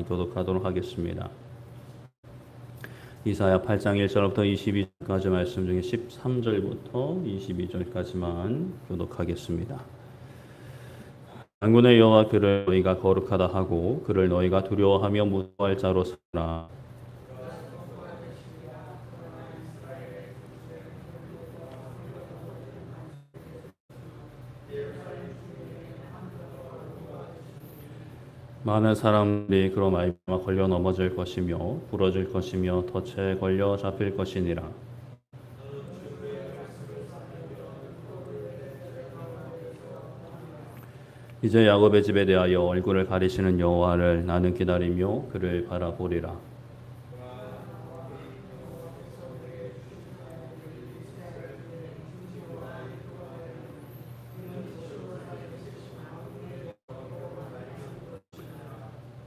한번 교독하도록 하겠습니다. 이사야 8장 1절부터 22절까지 말씀 중에 13절부터 22절까지만 교독하겠습니다. 만군의 여호와 그를 너희가 거룩하다 하고 그를 너희가 두려워하며 무서워할 자로 삼으라. 많은 사람들이 그로 말미암아 걸려 넘어질 것이며 부러질 것이며 덫에 걸려 잡힐 것이니라. 이제 야곱의 집에 대하여 얼굴을 가리시는 여호와를 나는 기다리며 그를 바라보리라.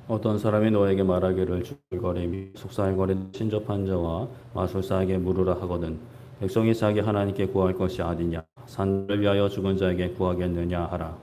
어떤 사람이 너에게 말하기를 줄거리며 속삭거리는 신접한 자와 마술사에게 물으라 하거든 백성이 자기 하나님께 구할 것이 아니냐 산을 위하여 죽은 자에게 구하겠느냐 하라.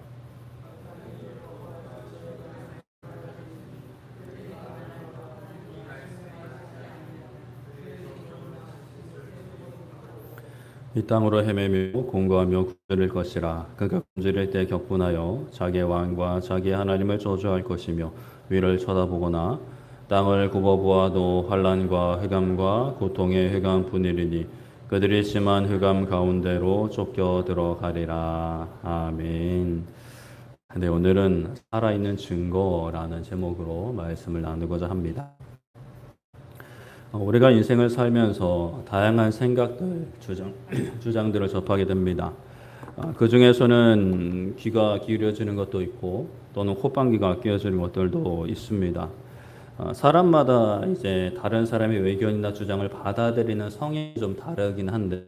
이 땅으로 헤매며 공고하며 굶주릴 것이라. 그가 굶주릴 때 격분하여 자기의 왕과 자기의 하나님을 저주할 것이며 위를 쳐다보거나 땅을 굽어보아도 환난과 흑암과 고통의 흑암뿐이리니 그들이 심한 흑암 가운데로 쫓겨 들어가리라. 아멘. 네, 오늘은 살아있는 증거라는 제목으로 말씀을 나누고자 합니다. 우리가 인생을 살면서 다양한 생각들, 주장들을 접하게 됩니다. 그 중에서는 귀가 기울여지는 것도 있고 또는 콧방귀가 끼어지는 것들도 있습니다. 사람마다 이제 다른 사람의 의견이나 주장을 받아들이는 성향이 좀 다르긴 한데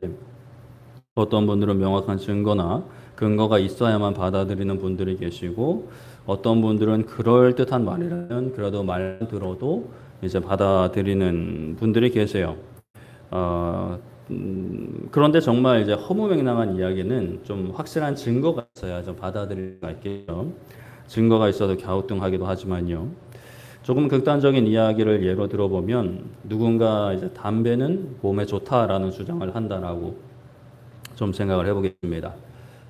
어떤 분들은 명확한 증거나 근거가 있어야만 받아들이는 분들이 계시고 어떤 분들은 그럴듯한 말이라면 그래도 말 들어도 이제 받아들이는 분들이 계세요. 그런데 정말 이제 허무맹랑한 이야기는 좀 확실한 증거가 있어야 좀 받아들일 수가 있겠죠. 증거가 있어도 갸우뚱하기도 하지만요. 조금 극단적인 이야기를 예로 들어보면 누군가 이제 담배는 몸에 좋다라는 주장을 한다라고 좀 생각을 해보겠습니다.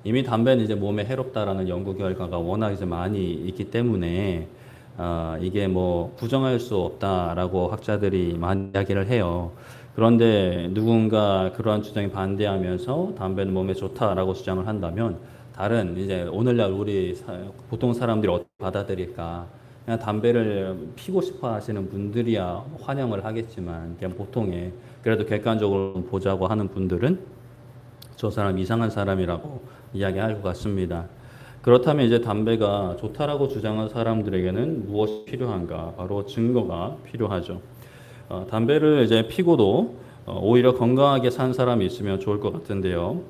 이미 담배는 이제 몸에 해롭다라는 연구 결과가 워낙 이제 많이 있기 때문에 이게 뭐 부정할 수 없다라고 학자들이 많이 이야기를 해요. 그런데 누군가 그러한 주장에 반대하면서 담배는 몸에 좋다라고 주장을 한다면 다른 이제 오늘날 우리 보통 사람들이 어떻게 받아들일까? 그냥 담배를 피고 싶어 하시는 분들이야 환영을 하겠지만 그냥 보통의 그래도 객관적으로 보자고 하는 분들은 저 사람 이상한 사람이라고 이야기할 것 같습니다. 그렇다면 이제 담배가 좋다라고 주장한 사람들에게는 무엇이 필요한가? 바로 증거가 필요하죠. 담배를 이제 피고도 오히려 건강하게 산 사람이 있으면 좋을 것 같은데요.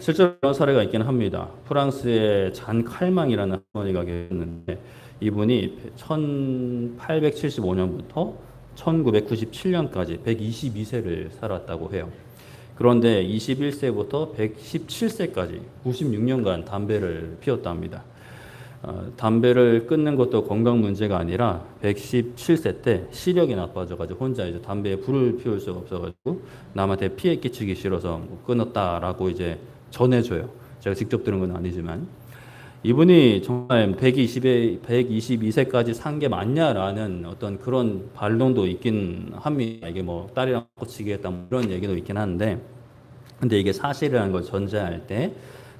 실제로 그런 사례가 있긴 합니다. 프랑스의 잔 칼망이라는 할머니가 계셨는데 이분이 1875년부터 1997년까지 122세를 살았다고 해요. 그런데 21세부터 117세까지 96년간 담배를 피웠답니다. 담배를 끊는 것도 건강 문제가 아니라 117세 때 시력이 나빠져가지고 혼자 이제 담배에 불을 피울 수가 없어가지고 남한테 피해 끼치기 싫어서 끊었다라고 이제 전해줘요. 제가 직접 들은 건 아니지만 이분이 정말 122세까지 산 게 맞냐라는 어떤 그런 반론도 있긴 합니다. 이게 뭐 딸이랑 꽂히게 했다 뭐 이런 얘기도 있긴 한데 근데 이게 사실이라는 걸 전제할 때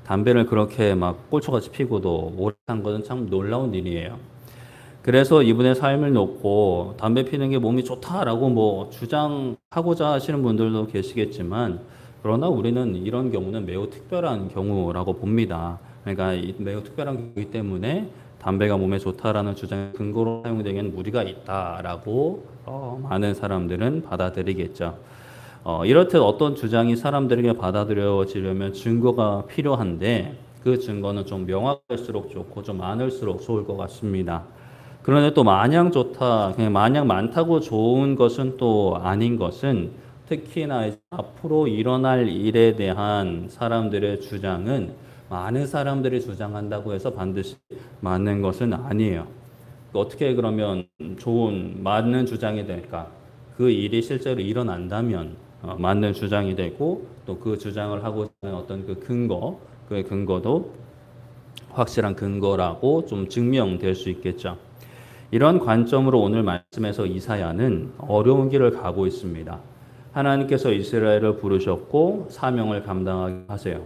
담배를 그렇게 막 꼴초같이 피고도 오래 산 것은 참 놀라운 일이에요. 그래서 이분의 삶을 놓고 담배 피는 게 몸이 좋다라고 뭐 주장하고자 하시는 분들도 계시겠지만 그러나 우리는 이런 경우는 매우 특별한 경우라고 봅니다. 그러니까 매우 특별한 경우이기 때문에 담배가 몸에 좋다라는 주장의 근거로 사용되기에는 무리가 있다라고 많은 사람들은 받아들이겠죠. 이렇듯 어떤 주장이 사람들에게 받아들여지려면 증거가 필요한데 그 증거는 좀 명확할수록 좋고 좀 많을수록 좋을 것 같습니다. 그런데 또 마냥 좋다, 그냥 마냥 많다고 좋은 것은 또 아닌 것은 특히나 앞으로 일어날 일에 대한 사람들의 주장은 많은 사람들이 주장한다고 해서 반드시 맞는 것은 아니에요. 어떻게 그러면 좋은 맞는 주장이 될까? 그 일이 실제로 일어난다면 맞는 주장이 되고 또 그 주장을 하고자 하는 어떤 그 근거, 그 근거도 확실한 근거라고 좀 증명될 수 있겠죠. 이런 관점으로 오늘 말씀에서 이사야는 어려운 길을 가고 있습니다. 하나님께서 이스라엘을 부르셨고 사명을 감당하게 하세요.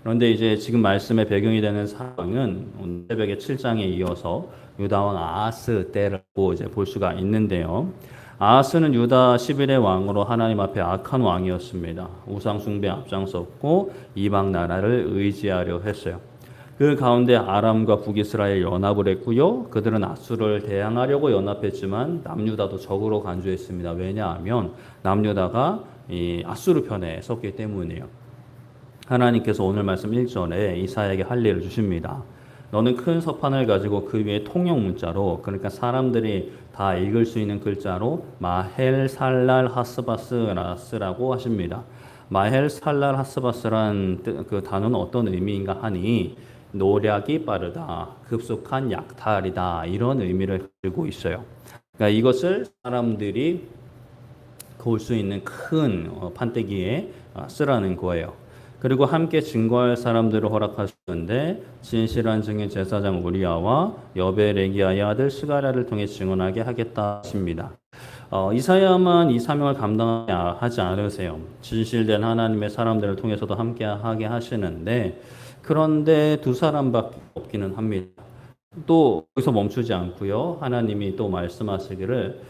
그런데 이제 지금 말씀의 배경이 되는 상황은 오늘 새벽의 7장에 이어서 유다 왕 아하스 때라고 이제 볼 수가 있는데요. 아하스는 유다 11의 왕으로 하나님 앞에 악한 왕이었습니다. 우상 숭배에 앞장섰고 이방 나라를 의지하려 했어요. 그 가운데 아람과 북이스라엘 연합을 했고요. 그들은 아수르를 대항하려고 연합했지만 남유다도 적으로 간주했습니다. 왜냐하면 남유다가 이 아수르 편에 섰기 때문이에요. 하나님께서 오늘 말씀 1절에 이사야에게 할 일을 주십니다. 너는 큰 서판을 가지고 그 위에 통역 문자로, 그러니까 사람들이 다 읽을 수 있는 글자로 마헬 살랄 하스바스라스라고 하십니다. 마헬 살랄 하스바스란 그 단어는 어떤 의미인가 하니 노략이 빠르다, 급속한 약탈이다, 이런 의미를 가지고 있어요. 그러니까 이것을 사람들이 볼 수 있는 큰 판때기에 쓰라는 거예요. 그리고 함께 증거할 사람들을 허락하셨는데 진실한 증인 제사장 우리아와 여베레기야의 아들 스가랴를 통해 증언하게 하겠다 하십니다. 이사야만 이 사명을 감당하지 않으세요. 진실된 하나님의 사람들을 통해서도 함께 하게 하시는데 그런데 두 사람밖에 없기는 합니다. 또 여기서 멈추지 않고요. 하나님이 또 말씀하시기를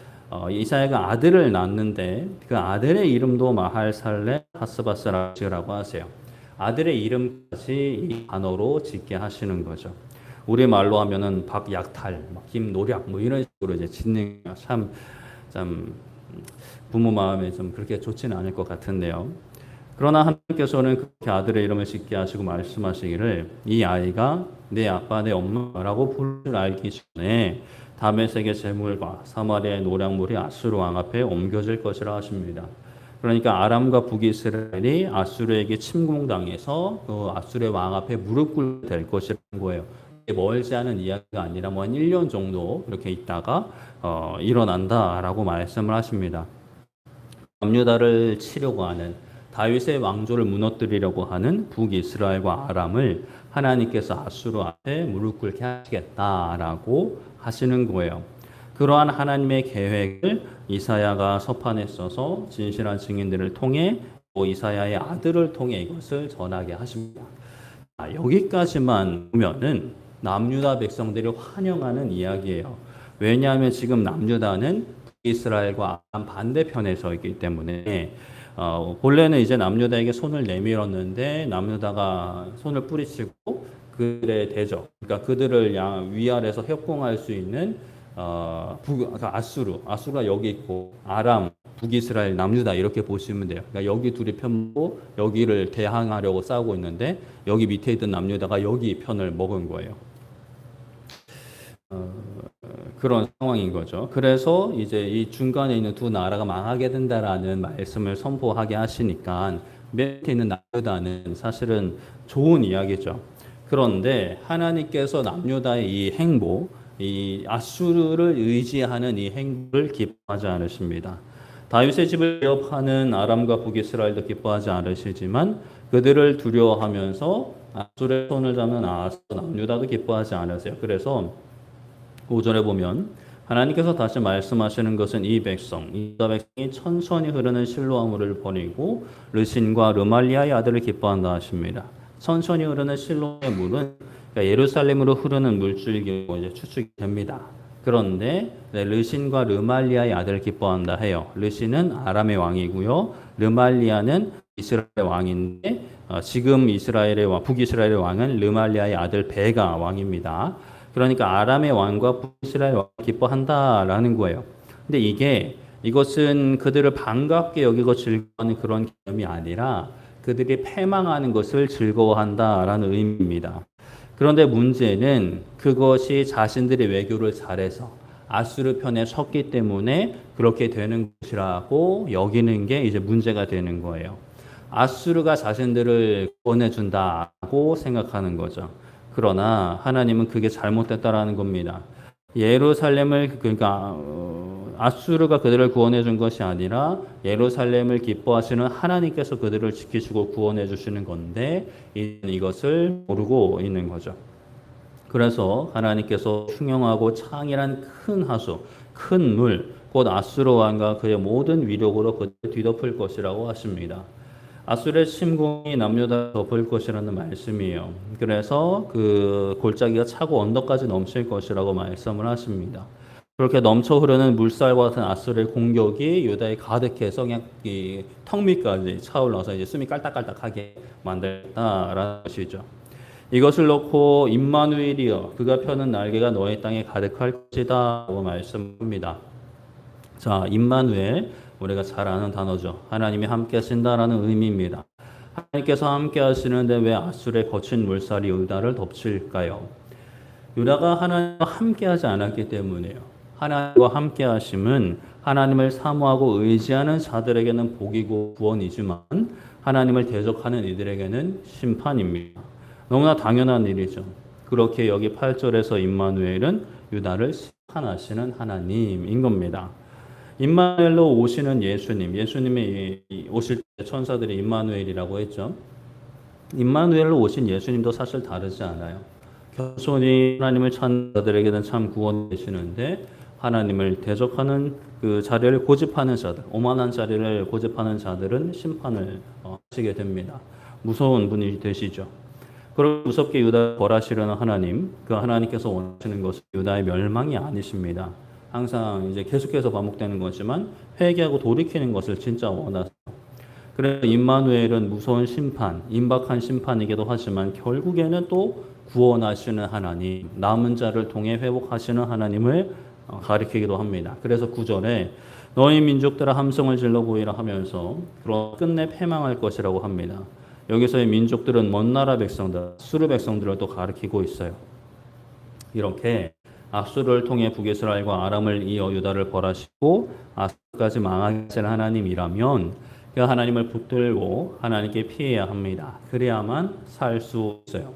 이사야가 아들을 낳는데 그 아들의 이름도 마할살레 하스바스라고 하세요. 아들의 이름까지 이 단어로 짓게 하시는 거죠. 우리 말로 하면은 박약탈, 김노략 뭐 이런 식으로 이제 짓는 참 부모 마음에 좀 그렇게 좋지는 않을 것 같은데요. 그러나 하나님께서는 그렇게 아들의 이름을 짓게 하시고 말씀하시기를 이 아이가 내 아빠 내 엄마라고 부를 줄 알기 전에 다메섹의 재물과 사마리아의 노략물이 아수르 왕 앞에 옮겨질 것이라 하십니다. 그러니까 아람과 북이스라엘이 아수르에게 침공당해서 그 아수르의 왕 앞에 무릎 꿇게 될 것이라는 거예요. 멀지 않은 이야기가 아니라 한 1년 정도 이렇게 있다가 일어난다라고 말씀을 하십니다. 남유다를 치려고 하는 다윗의 왕조를 무너뜨리려고 하는 북이스라엘과 아람을 하나님께서 아수르 앞에 무릎 꿇게 하시겠다라고 하시는 거예요. 그러한 하나님의 계획을 이사야가 서판에 써서 진실한 증인들을 통해 또 이사야의 아들을 통해 이것을 전하게 하십니다. 여기까지만 보면은 남유다 백성들이 환영하는 이야기예요. 왜냐하면 지금 남유다는 북이스라엘과 아람 반대편에 서 있기 때문에 본래는 이제 남유다에게 손을 내밀었는데 남유다가 손을 뿌리치고 그들의 대적, 그러니까 그들을 위아래서 협공할 수 있는 그러니까 아수르가 여기 있고 아람, 북이스라엘, 남유다 이렇게 보시면 돼요. 그러니까 여기 둘이 편고 여기를 대항하려고 싸우고 있는데 여기 밑에 있던 남유다가 여기 편을 먹은 거예요. 그런 상황인 거죠. 그래서 이제 이 중간에 있는 두 나라가 망하게 된다라는 말씀을 선포하게 하시니까 밑에 있는 남유다는 사실은 좋은 이야기죠. 그런데 하나님께서 남유다의 이 행보, 이 아수르를 의지하는 이 행보를 기뻐하지 않으십니다. 다윗의 집을 위협하는 아람과 북이스라엘도 기뻐하지 않으시지만 그들을 두려워하면서 아수르의 손을 잡는 남유다도 기뻐하지 않으세요. 그래서 5절에 보면 하나님께서 다시 말씀하시는 것은 이 백성, 유다 백성이 천천히 흐르는 실로아물을 버리고 르신과 르말리아의 아들을 기뻐한다 하십니다. 천천히 흐르는 실로의 물은 그러니까 예루살렘으로 흐르는 물줄기로 이제 추측이 됩니다. 그런데 르신과 르말리아의 아들을 기뻐한다 해요. 르신은 아람의 왕이고요. 르말리아는 이스라엘의 왕인데 지금 북이스라엘의 왕은 르말리아의 아들 베가 왕입니다. 그러니까 아람의 왕과 북이스라엘 왕이 기뻐한다라는 거예요. 근데 이것은 그들을 반갑게 여기고 즐거워하는 그런 개념이 아니라 그들이 패망하는 것을 즐거워한다라는 의미입니다. 그런데 문제는 그것이 자신들의 외교를 잘해서 아수르 편에 섰기 때문에 그렇게 되는 것이라고 여기는 게 이제 문제가 되는 거예요. 아수르가 자신들을 구원해준다고 생각하는 거죠. 그러나 하나님은 그게 잘못됐다라는 겁니다. 예루살렘을 그러니까 아수르가 그들을 구원해 준 것이 아니라 예루살렘을 기뻐하시는 하나님께서 그들을 지키시고 구원해 주시는 건데 이것을 모르고 있는 거죠. 그래서 하나님께서 흉영하고 창이란 큰 하수, 큰 물, 곧 아수르 왕과 그의 모든 위력으로 그들을 뒤덮을 것이라고 하십니다. 아수르의 침공이 남유다 덮을 것이라는 말씀이에요. 그래서 그 골짜기가 차고 언덕까지 넘칠 것이라고 말씀을 하십니다. 그렇게 넘쳐 흐르는 물살과 같은 아수르의 공격이 유다에 가득해서 그냥 이 턱 밑까지 차올라서 이제 숨이 깔딱깔딱하게 만들었다라는 것이죠. 이것을 놓고 임마누엘이여 그가 펴는 날개가 너의 땅에 가득할 것이다 라고 말씀합니다. 자, 임마누엘 우리가 잘 아는 단어죠. 하나님이 함께 하신다라는 의미입니다. 하나님께서 함께 하시는데 왜 아수르의 거친 물살이 유다를 덮칠까요? 유다가 하나님과 함께 하지 않았기 때문이에요. 하나님과 함께 하심은 하나님을 사모하고 의지하는 자들에게는 복이고 구원이지만 하나님을 대적하는 이들에게는 심판입니다. 너무나 당연한 일이죠. 그렇게 여기 8절에서 임마누엘은 유다를 심판하시는 하나님인 겁니다. 임마누엘로 오시는 예수님, 예수님이 오실 때 천사들이 임마누엘이라고 했죠. 임마누엘로 오신 예수님도 사실 다르지 않아요. 겸손히 하나님을 찾는 자들에게는 참 구원이 되시는데 하나님을 대적하는 그 자리를 고집하는 자들, 오만한 자리를 고집하는 자들은 심판을 하시게 됩니다. 무서운 분이 되시죠. 그런 무섭게 유다를 벌하시려는 하나님, 그 하나님께서 원하시는 것은 유다의 멸망이 아니십니다. 항상 이제 계속해서 반복되는 거지만 회개하고 돌이키는 것을 진짜 원하세요. 그래서 임마누엘은 무서운 심판, 임박한 심판이기도 하지만 결국에는 또 구원하시는 하나님, 남은 자를 통해 회복하시는 하나님을 가리키기도 합니다. 그래서 9절에 너희 민족들아 함성을 질러 보이라 하면서 그런 끝내 패망할 것이라고 합니다. 여기서의 민족들은 먼 나라 백성들, 수르 백성들을 또 가리키고 있어요. 이렇게 아수르를 통해 북이스라엘과 아람을 이어 유다를 벌하시고 아수르까지 망하게 하실 하나님이라면 그 하나님을 붙들고 하나님께 피해야 합니다. 그래야만 살 수 있어요.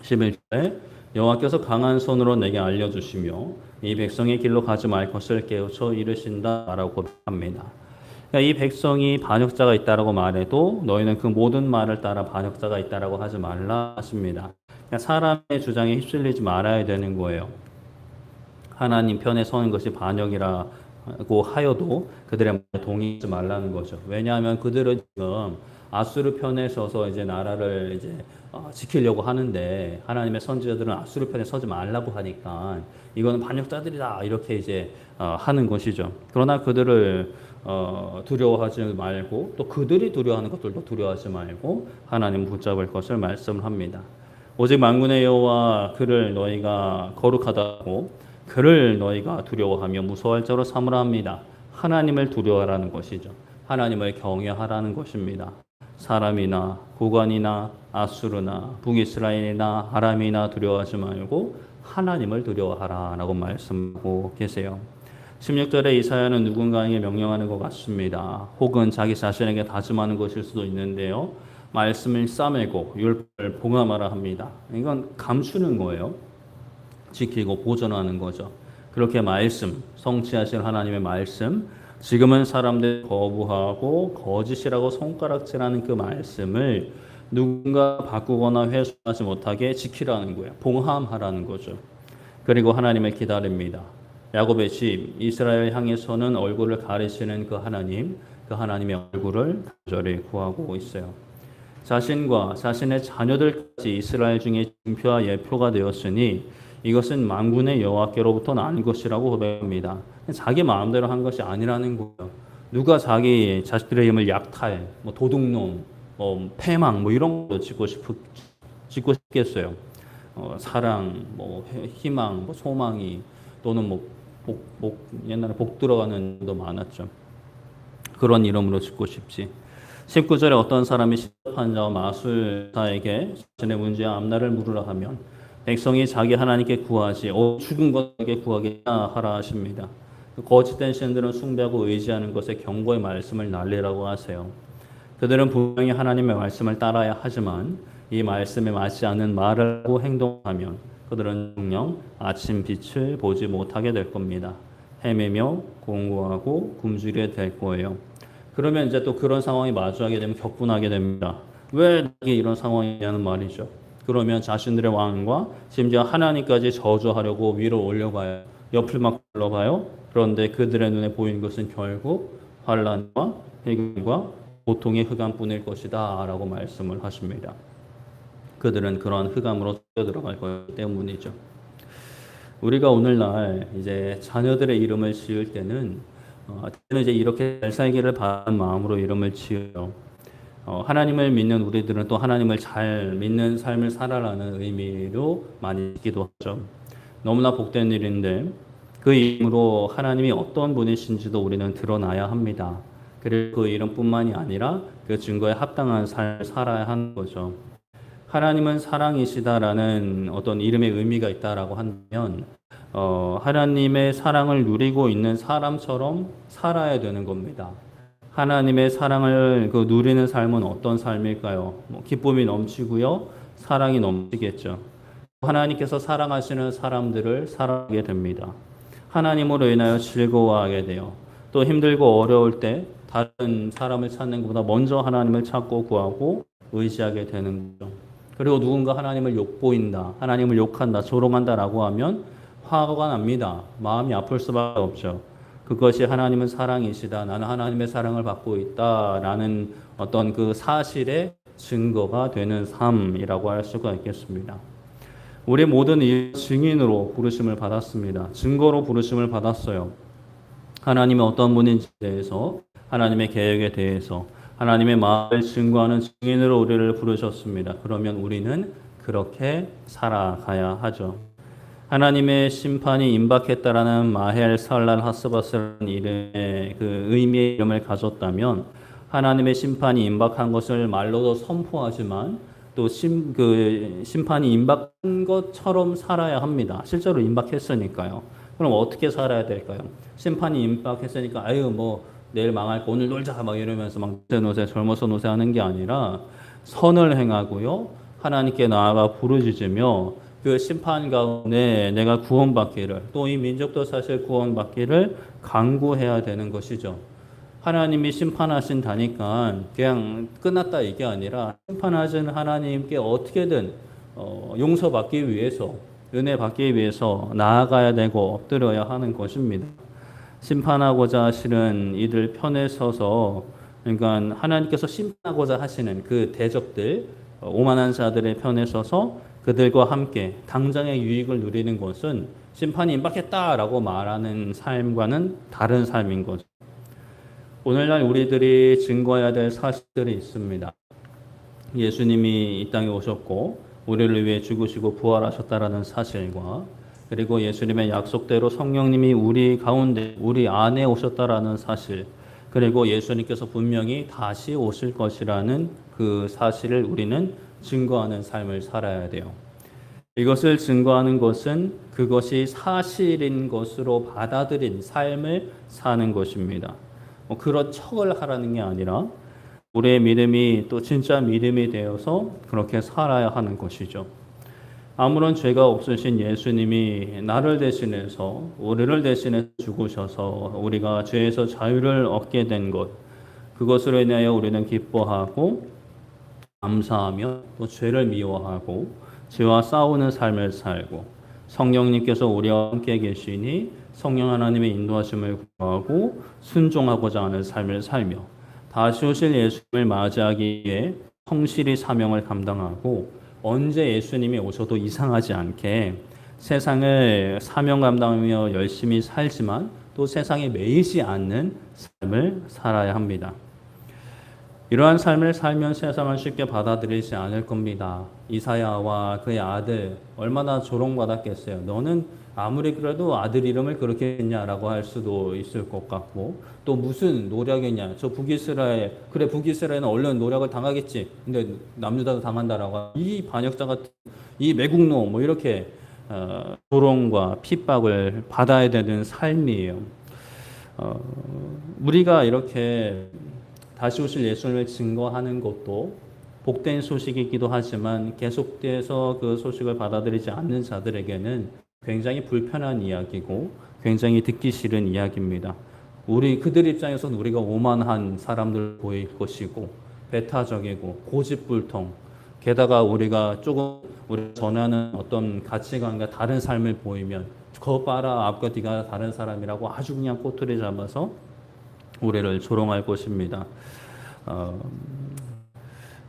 11절에 여호와께서 강한 손으로 내게 알려주시며 이 백성의 길로 가지 말 것을 깨우쳐 이르신다라고 고백합니다. 그러니까 이 백성이 반역자가 있다라고 말해도 너희는 그 모든 말을 따라 반역자가 있다라고 하지 말라 하십니다. 그러니까 사람의 주장에 휩쓸리지 말아야 되는 거예요. 하나님 편에 서는 것이 반역이라고 하여도 그들의 말에 동의하지 말라는 거죠. 왜냐하면 그들은 지금 아수르 편에 서서 이제 나라를 이제 지키려고 하는데 하나님의 선지자들은 아수르 편에 서지 말라고 하니까 이거는 반역자들이다 이렇게 이제 하는 것이죠. 그러나 그들을 두려워하지 말고 또 그들이 두려워하는 것들도 두려워하지 말고 하나님 붙잡을 것을 말씀을 합니다. 오직 만군의 여호와 그를 너희가 거룩하다고 그를 너희가 두려워하며 무서워할 자로 삼으라 합니다. 하나님을 두려워하라는 것이죠. 하나님을 경외하라는 것입니다. 사람이나 고관이나 아수르나 북이스라엘이나 아람이나 두려워하지 말고 하나님을 두려워하라라고 말씀하고 계세요. 16절에 이사야는 누군가에게 명령하는 것 같습니다. 혹은 자기 자신에게 다짐하는 것일 수도 있는데요. 말씀을 싸매고 율법을 봉함하라 합니다. 이건 감추는 거예요. 지키고 보존하는 거죠. 그렇게 말씀, 성취하실 하나님의 말씀, 지금은 사람들 거부하고 거짓이라고 손가락질하는 그 말씀을 누군가 바꾸거나 훼손하지 못하게 지키라는 거예요. 봉함하라는 거죠. 그리고 하나님을 기다립니다. 야곱의 집 이스라엘 향해서는 얼굴을 가리시는 그 하나님의 얼굴을 간절히 구하고 있어요. 자신과 자신의 자녀들까지 이스라엘 중에 징표와 예표가 되었으니 이것은 만군의 여호와께로부터 난 것이라고 고백합니다. 자기 마음대로 한 것이 아니라는 거예요. 누가 자기 자식들의 힘을 약탈, 도둑놈, 패망 이런 거 짓고 싶겠어요. 사랑, 희망, 소망이 또는 옛날에 복 들어가는 도 많았죠. 그런 이름으로 짓고 싶지. 19절에 어떤 사람이 시접한 자와 마술사에게 자신의 문제와 앞날을 물으라 하면 백성이 자기 하나님께 구하지 죽은 것에게 구하겠나 하라 하십니다. 거짓된 신들은 숭배하고 의지하는 것에 경고의 말씀을 날리라고 하세요. 그들은 분명히 하나님의 말씀을 따라야 하지만 이 말씀에 맞지 않는 말을 하고 행동하면 그들은 영영 아침 빛을 보지 못하게 될 겁니다. 헤매며 공고하고 굶주리게 될 거예요. 그러면 이제 또 그런 상황이 마주하게 되면 격분하게 됩니다. 왜 이게 이런 상황이냐는 말이죠. 그러면 자신들의 왕과 심지어 하나님까지 저주하려고 위로 올려가요. 옆을 막 불러가요. 그런데 그들의 눈에 보이는 것은 결국 환난과 해경과 고통의 흑암뿐일 것이다 라고 말씀을 하십니다. 그들은 그러한 흑암으로 뛰어들어갈 거기 때문이죠. 우리가 오늘날 이제 자녀들의 이름을 지을 때는 이제 이렇게 잘 살기를 바라는 마음으로 이름을 지어요. 하나님을 믿는 우리들은 또 하나님을 잘 믿는 삶을 살아라는 의미로 많이 짓기도 하죠. 너무나 복된 일인데 그 이름으로 하나님이 어떤 분이신지도 우리는 드러나야 합니다. 그리고 그 이름뿐만이 아니라 그 증거에 합당한 삶을 살아야 하는 거죠. 하나님은 사랑이시다라는 어떤 이름의 의미가 있다라고 한다면 하나님의 사랑을 누리고 있는 사람처럼 살아야 되는 겁니다. 하나님의 사랑을 누리는 삶은 어떤 삶일까요? 기쁨이 넘치고요, 사랑이 넘치겠죠. 하나님께서 사랑하시는 사람들을 사랑하게 됩니다. 하나님으로 인하여 즐거워하게 돼요. 또 힘들고 어려울 때 다른 사람을 찾는 것보다 먼저 하나님을 찾고 구하고 의지하게 되는 거죠. 그리고 누군가 하나님을 욕보인다, 하나님을 욕한다, 조롱한다라고 하면 화가 납니다. 마음이 아플 수밖에 없죠. 그것이 하나님은 사랑이시다, 나는 하나님의 사랑을 받고 있다라는 어떤 그 사실의 증거가 되는 삶이라고 할 수가 있겠습니다. 우리 모든 이 증인으로 부르심을 받았습니다. 증거로 부르심을 받았어요. 하나님이 어떤 분인지에 대해서, 하나님의 계획에 대해서, 하나님의 마음을 증거하는 증인으로 우리를 부르셨습니다. 그러면 우리는 그렇게 살아가야 하죠. 하나님의 심판이 임박했다라는 마헬 살랄 하스바스라는 이름의 그 의미의 이름을 가졌다면 하나님의 심판이 임박한 것을 말로도 선포하지만 또 심판이 임박한 것처럼 살아야 합니다. 실제로 임박했으니까요. 그럼 어떻게 살아야 될까요? 심판이 임박했으니까 아유 뭐 내일 망할 거 오늘 놀자 막 이러면서 막 노세 젊어서 노세하는 게 아니라 선을 행하고요, 하나님께 나아가 부르짖으며 그 심판 가운데 내가 구원받기를, 또 이 민족도 사실 구원받기를 간구해야 되는 것이죠. 하나님이 심판하신다니까 그냥 끝났다 이게 아니라 심판하신 하나님께 어떻게든 용서받기 위해서, 은혜 받기 위해서 나아가야 되고 엎드려야 하는 것입니다. 심판하고자 하시는 이들 편에 서서, 그러니까 하나님께서 심판하고자 하시는 그 대적들, 오만한 자들의 편에 서서 그들과 함께 당장의 유익을 누리는 것은 심판이 임박했다라고 말하는 삶과는 다른 삶인 거죠. 오늘날 우리들이 증거해야 될 사실들이 있습니다. 예수님이 이 땅에 오셨고 우리를 위해 죽으시고 부활하셨다라는 사실과, 그리고 예수님의 약속대로 성령님이 우리 가운데, 우리 안에 오셨다라는 사실, 그리고 예수님께서 분명히 다시 오실 것이라는 그 사실을 우리는 증거하는 삶을 살아야 돼요. 이것을 증거하는 것은 그것이 사실인 것으로 받아들인 삶을 사는 것입니다. 그런 척을 하라는 게 아니라 우리의 믿음이 또 진짜 믿음이 되어서 그렇게 살아야 하는 것이죠. 아무런 죄가 없으신 예수님이 나를 대신해서, 우리를 대신해 죽으셔서 우리가 죄에서 자유를 얻게 된 것, 그것으로 인하여 우리는 기뻐하고 감사하며 또 죄를 미워하고 죄와 싸우는 삶을 살고, 성령님께서 우리와 함께 계시니 성령 하나님의 인도하심을 구하고 순종하고자 하는 삶을 살며, 다시 오실 예수님을 맞이하기 위해 성실히 사명을 감당하고 언제 예수님이 오셔도 이상하지 않게 세상을 사명 감당하며 열심히 살지만 또 세상에 매이지 않는 삶을 살아야 합니다. 이러한 삶을 살면 세상은 쉽게 받아들이지 않을 겁니다. 이사야와 그의 아들 얼마나 조롱받았겠어요. 너는 아무리 그래도 아들 이름을 그렇게 했냐라고 할 수도 있을 것 같고, 또 무슨 노력이냐, 저 북이스라엘, 그래 북이스라엘은 얼른 노력을 당하겠지, 근데 남유다도 당한다라고, 이 반역자 같은 이 매국노 뭐 이렇게 조롱과 핍박을 받아야 되는 삶이에요. 우리가 이렇게 다시 오실 예수님을 증거하는 것도 복된 소식이기도 하지만 계속돼서 그 소식을 받아들이지 않는 자들에게는 굉장히 불편한 이야기고 굉장히 듣기 싫은 이야기입니다. 그들 입장에서는 우리가 오만한 사람들 보일 것이고 배타적이고 고집불통, 게다가 우리가 조금 우리 전하는 어떤 가치관과 다른 삶을 보이면 거 봐라 앞과 뒤가 다른 사람이라고 아주 그냥 꼬투리 잡아서 우리를 조롱할 것입니다.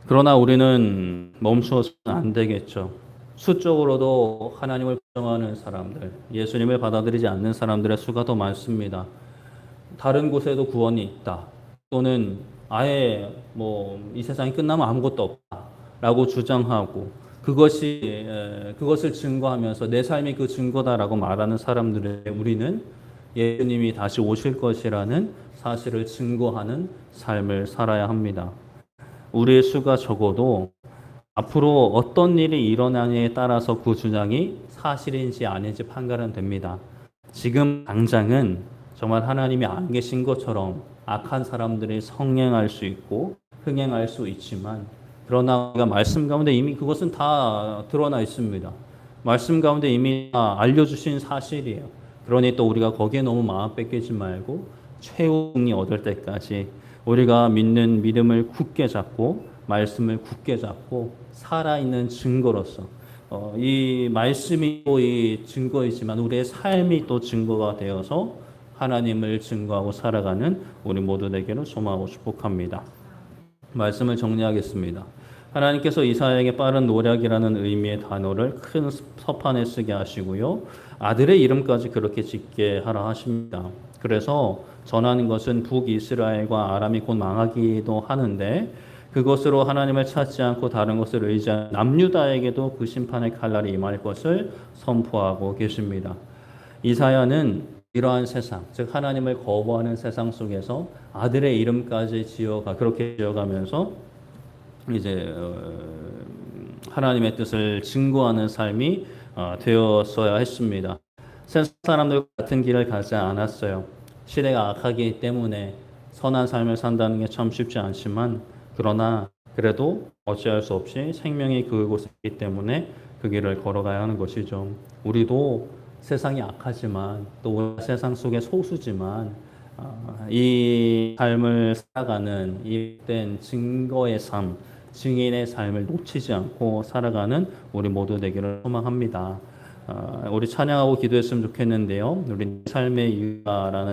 그러나 우리는 멈추어서는 안 되겠죠. 수적으로도 하나님을 부정하는 사람들, 예수님을 받아들이지 않는 사람들의 수가 더 많습니다. 다른 곳에도 구원이 있다. 또는 아예 이 세상이 끝나면 아무것도 없다라고 주장하고 그것을 증거하면서 내 삶이 그 증거다라고 말하는 사람들의 우리는 예수님이 다시 오실 것이라는 사실을 증거하는 삶을 살아야 합니다. 우리의 수가 적어도 앞으로 어떤 일이 일어나냐에 따라서 그 주장이 사실인지 아닌지 판가름 됩니다. 지금 당장은 정말 하나님이 안 계신 것처럼 악한 사람들이 성행할 수 있고 흥행할 수 있지만 그러나 우리가 말씀 가운데 이미 그것은 다 드러나 있습니다. 말씀 가운데 이미 다 알려주신 사실이에요. 그러니 또 우리가 거기에 너무 마음 뺏기지 말고 최후 승리 얻을 때까지 우리가 믿는 믿음을 굳게 잡고 말씀을 굳게 잡고 살아있는 증거로서 이 말씀이 또 이 증거이지만 우리의 삶이 또 증거가 되어서 하나님을 증거하고 살아가는 우리 모두 되기를 소망하고 축복합니다. 말씀을 정리하겠습니다. 하나님께서 이사야에게 빠른 노략이라는 의미의 단어를 큰 서판에 쓰게 하시고요. 아들의 이름까지 그렇게 짓게 하라 하십니다. 그래서 전하는 것은 북이스라엘과 아람이 곧 망하기도 하는데 그것으로 하나님을 찾지 않고 다른 것을 의지한 남유다에게도 그 심판의 칼날이 임할 것을 선포하고 계십니다. 이사야는 이러한 세상, 즉 하나님을 거부하는 세상 속에서 아들의 이름까지 그렇게 지어가면서 이제 하나님의 뜻을 증거하는 삶이 되었어야 했습니다. 세상 사람들 같은 길을 가지 않았어요. 시대가 악하기 때문에 선한 삶을 산다는 게 참 쉽지 않지만 그러나 그래도 어찌할 수 없이 생명이 그곳에 있기 때문에 그 길을 걸어가야 하는 것이죠. 우리도 세상이 악하지만 또 세상 속의 소수지만 이 삶을 살아가는 이된 증거의 삶, 증인의 삶을 놓치지 않고 살아가는 우리 모두 되기를 소망합니다. 우리 찬양하고 기도했으면 좋겠는데요. 우리 삶의 이유라는